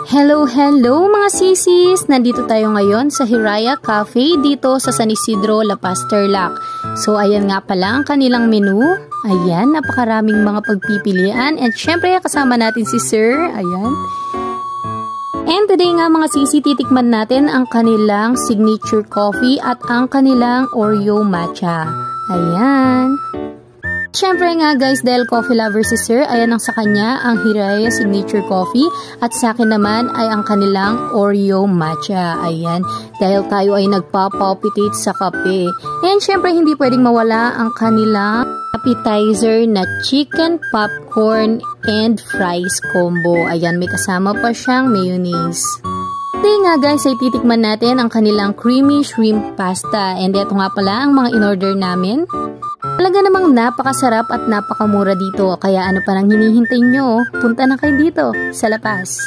Hello mga sisis! Nandito tayo ngayon sa Hiraya Cafe dito sa San Isidro, La Paz, Tarlac. So ayan nga pala ang kanilang menu. Ayan, napakaraming mga pagpipilian. And syempre kasama natin si Sir. Ayan. And today nga mga sisi, titikman natin ang kanilang signature coffee at ang kanilang Oreo matcha. Ayan. Siyempre nga guys, dahil coffee lover si Sir, ayan ang sa kanya ang Hiraya Signature Coffee at sa akin naman ay ang kanilang Oreo Matcha. Ayan, dahil tayo ay nagpa-palpitate sa kape. And siyempre hindi pwedeng mawala ang kanilang appetizer na chicken popcorn and fries combo. Ayan, may kasama pa siyang mayonnaise. Today nga guys ay titikman natin ang kanilang creamy shrimp pasta. And ito nga pala ang mga in-order namin. Talaga namang napakasarap at napakamura dito, kaya ano pa nang hinihintay nyo? Punta na kayo dito sa La Paz.